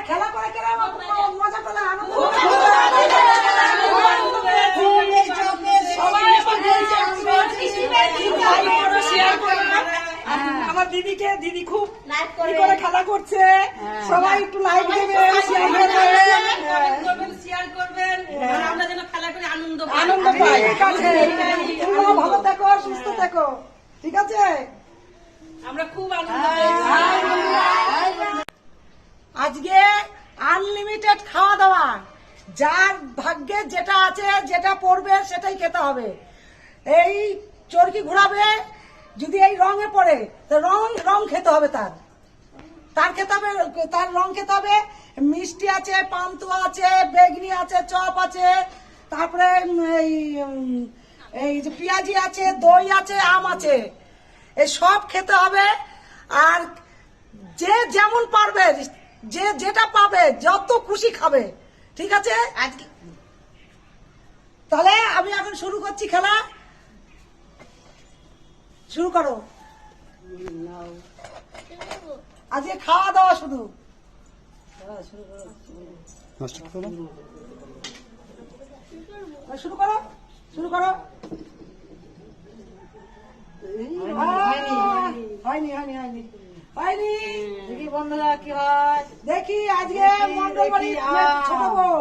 খেলা করে খেলা মজা পেলে আনন্দ আমার দিদিকে, দিদি খুব করে খেলা করছে, সবাই একটু লাইক দেবেন, শেয়ার করবেন, আমরা যেন খেলা করে আনন্দ পাই। ঠিক আছে, তোমরা ভালো থেকো, সুস্থ থেকো, ঠিক আছে? আমরা খুব আনন্দ পেয়েছি। আজকে আনলিমিটেড খাওয়া দাওয়া, যার ভাগ্যে যেটা আছে, যেটা পড়বে সেটাই খেতে হবে। এই চরকি ঘোরাবে, যদি এই রঙে পড়ে তো রং খেতে হবে, তার খেতে হবে, তার রং খেতে হবে। মিষ্টি আছে, পান্তুয়া আছে, বেগনি আছে, চপ আছে, তারপরে এই যে পেঁয়াজি আছে, দই আছে, আম আছে, এই সব খেতে হবে। আর যে যেমন পারবে, যে যেটা পাবে, যত খুশি খাবে, ঠিক আছে? আজকে তাহলে আমি এখন শুরু করছি খেলা, শুরু করো। আজকে খাওয়া দাওয়া শুধু শুরু করো, শুরু করো। হয়নি হয়নি হয়নি হয়নি। দেখি বন্ধুরা কি হয়, দেখি আজকে মন্ডল বাড়ির ছোট বউ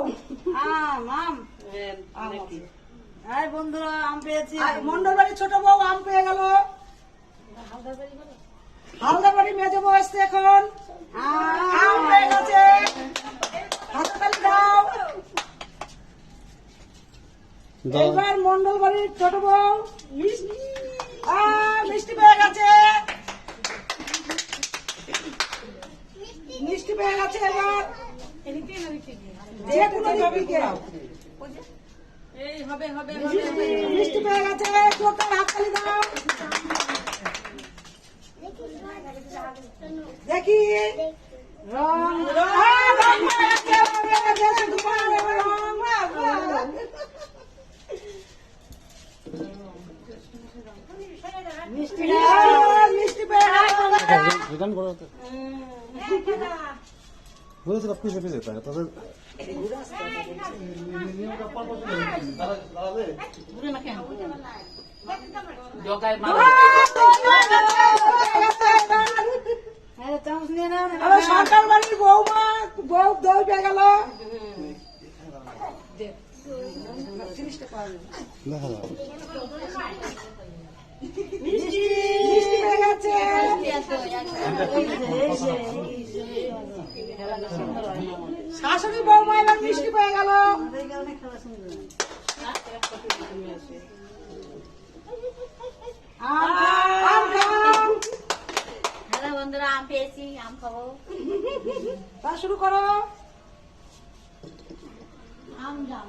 আম বন্ধুরা আম পেয়েছি। মন্ডল বাড়ির ছোট বউ আম পেয়ে গেল। হালদার বাড়ি মেজে বউ এসছে, এখন আম পেয়ে গেছে। হাততালি দাও। এইবার মন্ডল বাড়ির ছোট বউ মিষ্টি পেয়ে গেছে, মিষ্টি পেয়ে গেছে। এবার যে কোনো দিকে মিষ্টি পেয়ে গেছে, হাততালি দাও। দেখি রং মিষ্টি মিষ্টি পেয়ে সরকার বাড়ির বৌমা বউ দই পেয়ে গেল। মিষ্টি পেয়ে গেছে। শাশুড়ি বৌমা এবার মিষ্টি পেয়ে গেল। হ্যালো বন্ধুরা, আম পেয়েছি, আম খাবো। তা শুরু করো। আম জাম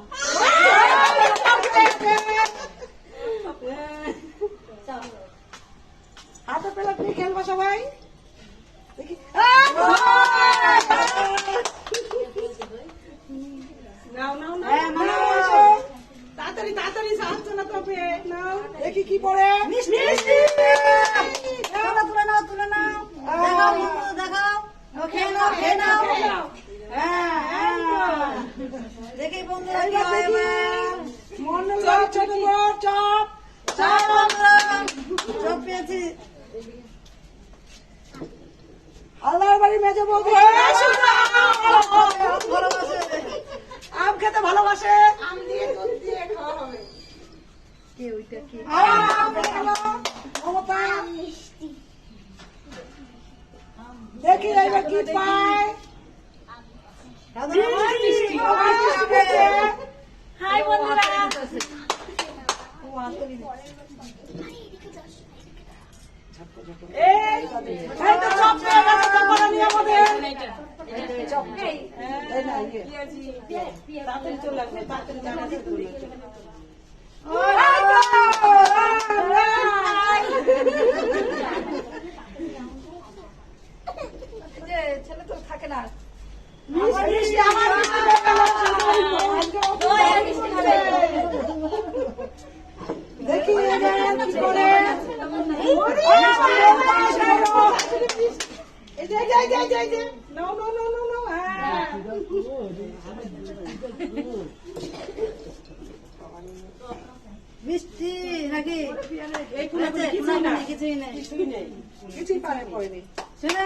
হাতে পেলে তুমি খেলবো সবাই। দেখি তাড়াতাড়ি তাড়াতাড়ি সাহায্য না তবে নাও। দেখি কি পড়ে, মিষ্টি তুলে নাও, তুলে নাও, দেখাও, খেয়ে নাও, খেয়ে নাও। দেখি বন্ধুরা মন্ডল ছোট চপ চপ পেয়েছি। হালদার বাড়ি মেজে বলতে আম খেতে ভালোবাসে, আম দিয়ে দুধ দিয়ে খাওয়া হবে। দেখি এবার কি পায়। হাই বন্ধুরা, এই তো চপ পেয়ে গেছে, চপটা নিয়ে আমাদের চপ তাড়াতাড়ি চলে আসবে, তাড়াতাড়ি জানাতে ছেলে তো থাকে না। দেখি মিষ্টি নাকি এই কোনাকুনি কিছুই না, কিছুই নেই কিছুই নেই, কিছুই পারে পড়েনি। শোনা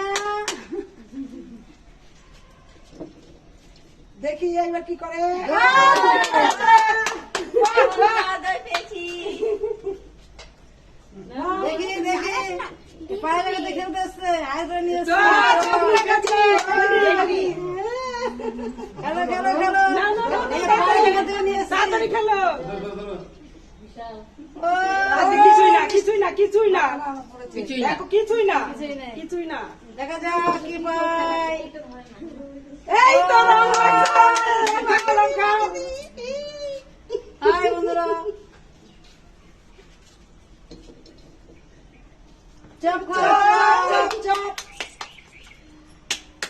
দেখি এইবার কি করে। দই পেয়েছি। দেখি দেখি পায়ে লাগে দেখে উঠেছে আয় করে নিয়ে এসছে। চোখ লেগেছে। খেলো খেলো খেলো এই পায়ে লাগে দেখে নিয়ে এসছে। তাড়াতাড়ি খেলো। ও, কিছুই না, কিছুই না, কিছুই না, কিছুই না। দেখো কিছুই না, কিছুই নেই। কিছুই না। দেখা যাক কি পাই। এই তো রং হয়েছে। ভালো রং খাও। হাই বন্ধুরা চপ খাও চপ, চপ।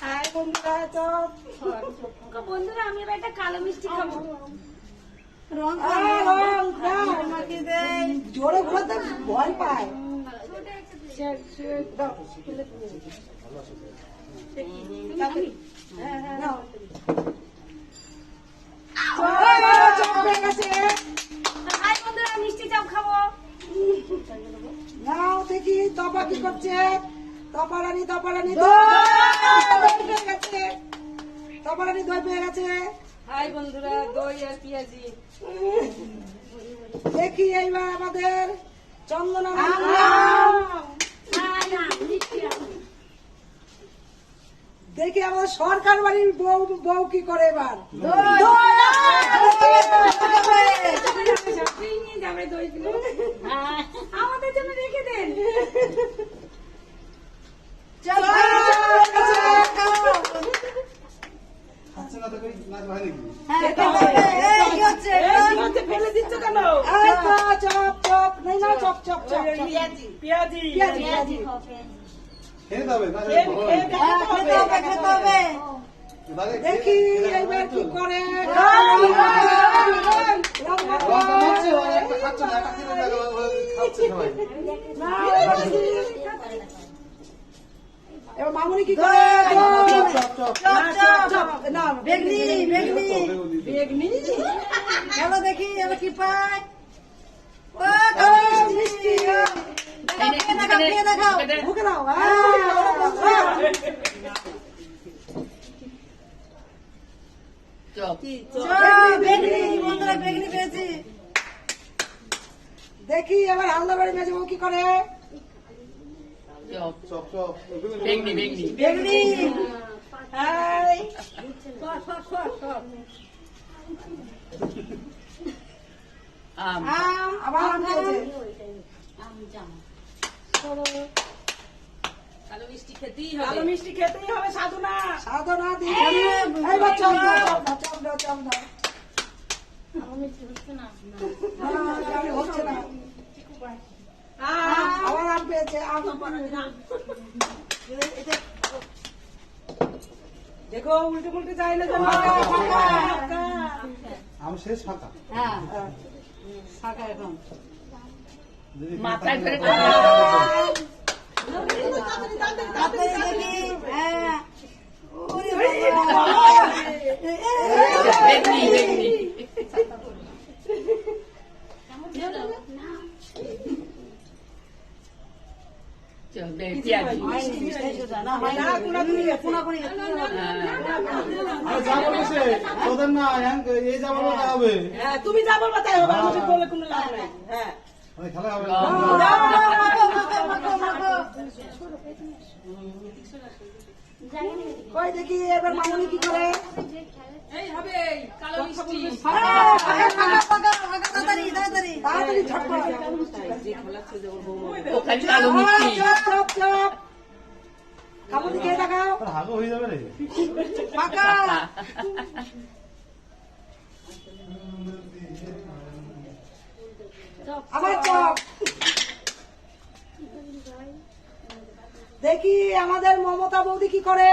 হাই বন্ধুরা, চপ। বন্ধুরা আমি এবার একটা কালো মিষ্টি খাবো। রং রং খাও। মাখিয়ে দেয় জোরে ঘোরাতে ভয় পায়। দাও। নাও। চপ হয়ে গেছে। হাই বন্ধুরা মিষ্টি চপ খাবো। নাও দেখি তপা কি করছে। তপারানি তপারানি দই পেয়ে গেছে। তপারানি দই পেয়ে গেছে। হাই বন্ধুরা দই আর পেঁয়াজি দেখি এইবার আমাদের চন্দনা না না মিষ্টি আম। দেখি আমাদের সরকার বাড়ির বউ বউ কি করে এবার। হ্যাঁ, আমাদের জন্য রেখে দেন। খাচ্ছে না তো কই নাচ হয় নাকি? ফেলে দিচ্ছ কেন? এই তো চপ চপ নেই না চপ চপ চপ পেঁয়াজি পেঁয়াজি পেঁয়াজি পেঁয়াজি খাও, পেঁয়াজি। খেয়ে যাবে না খেয়ে দেখাতে হবে। দেখি এইবার কি করে। খাচ্ছে না একটা খেতে দেখো খাচ্ছে সবাই এবার মামুনি কি করে। চপ চপ না বেগনি বেগনি বেগনি খেলো দেখি এবার কি পাই ও মিষ্টি খেয়ে দেখাও মুখে দাও। চপ বেগনি বন্ধুরা বেগনি পেয়েছি দেখি এবার হালদা বাড়ি মেজে বউ কি করে। চপ চপ চপ বেগনি বেগনি বেগনি হাই আম আম আবার আম খেয়েছে। আম জাম। কালো মিষ্টি খেতেই কালো মিষ্টি খেতেই হবে সাধনা সাধনা দিয়ে এইবার চপ দাও চপ দাও চপ দাও। আমার মিষ্টি হচ্ছে না। আমি হচ্ছে না। আবার আম পেয়েছে আম। দেখো উল্টে পুল্টে যায় না যেন। আম শেষ ফাঁকা হ্যাঁ ফাঁকা এখন যদি মাথায় ফেলে তাড়াতাড়ি দেখি হ্যাঁ ওরে বাবা। বেগনি বেগনি চপ পেঁয়াজি কোনাকুনি আরে যা বলবে সে তোদের না এই যা বলবে তা হবে হ্যাঁ তুমি যা বলবা তাই হবে। আমাকে বলে কোনো লাভ নাই। হ্যাঁ আমি খেলা হবে কই দেখি এবার মামুনি কি করে। তাড়াতাড়ি তাড়াতাড়ি তাড়াতাড়ি ঝটপট। ও খালি কালো মিষ্টি চপ চপ চপ কাপড় খেয়ে দেখাও। তোর হাগো হয়ে যাবে রে ফাঁকা আবার চপ। দেখি আমাদের মমতা বৌদি কি করে।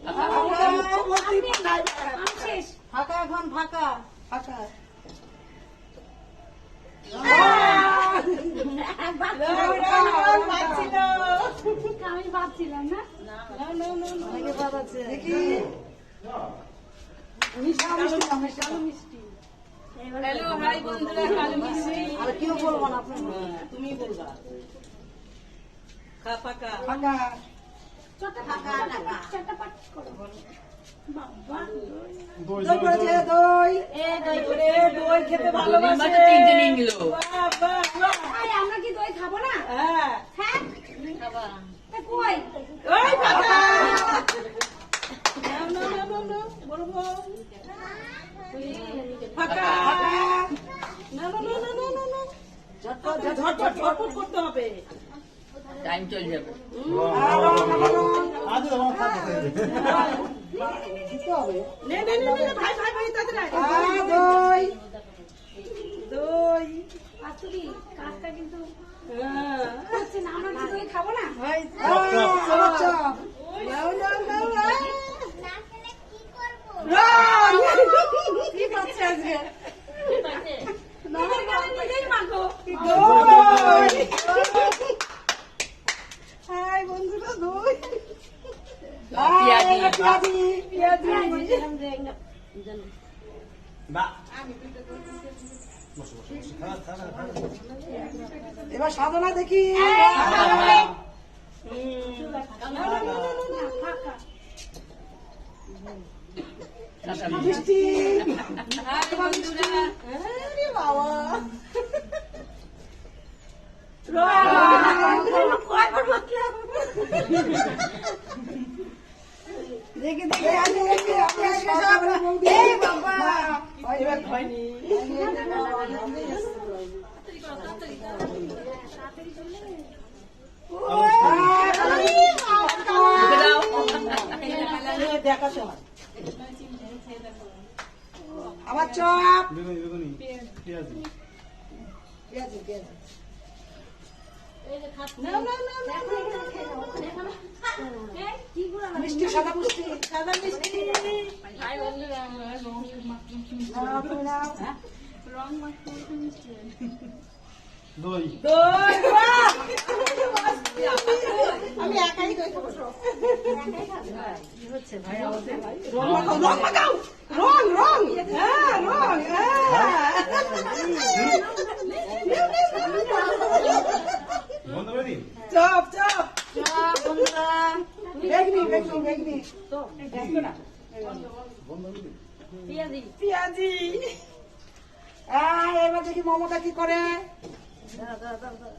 আমাদের মুখ্যমন্ত্রী আম শেষ। ফাঁকা এখন ফাঁকা ফাঁকা। আমি ভাবছিলাম না। অনেকে পাবে আছে দেখি মিষ্টি কালো মিষ্টি হ্যালো হাই বন্ধুরা, কালো মিষ্টি। আর কেউ বলবো না আপনি তুমি বলবা ফাঁকা চটপট করো। বাবা, দই দই করেছে দই এ দই খেতে গরিমা ভালোবাসে তো তিনটে নিয়ে নিল। বাহ, বাহ, বাহ। আরে আমরা কি দই খাবো না? হ্যাঁ হ্যাঁ? তা কই? ওই ফাঁকা নাও, নাও, নাও, নাও, নাও, বলবো ফাঁকা না না না না না না ঝটপট করতে হবে টাইম চলে যাবে। আজ আমার থাকবে দিতে হবে নে, ভাই, তাড়াতাড়ি আয়। দই দই বাচ্চুদি, কাজটা কিন্তু হ্যাঁ হচ্ছে না। আমরা কি দই খাবো না? চপ চপ নাও নাও নাও কি পাচ্ছে আজকে নিজের গালে নিজেই মাখো। দই হাই বন্ধুরা দই পেঁয়াজি। পেঁয়াজি না বসো বসো বসো খারাপ খারাপ খারাপ এবার সাধনা দেখি টাটা। মিষ্টি হাই বন্ধুরা। আরে বাবা দেখি দেখি দেখি, দেখি, আমি আজকে সকালে বৌদি। এই বাবা এবার হয়নি ঢুকে দাও। দেখা সময় আবার চপ বেগুনি বেগুনি পেঁয়াজি পেঁয়াজি পেঁয়াজি নাও, এই, কি গুঁড়া লাগে? মিষ্টি সাদা মিষ্টি সাদা মিষ্টি হাই বন্ধুরা। নাও, তুমি নাও। দই দই বাহ! আমি একাই দই খাবো সব। রং মাখাও, রং মাখাও। রং রং হ্যাঁ রং হ্যাঁ বন্ধ করে দিন চপ চপ বন্ধুরা বেগনি বেগনি বেগনি বন্ধ করে দিন পেঁয়াজি এবার দেখি মমতা কি করে দাঁড়া দাঁড়া দাঁড়া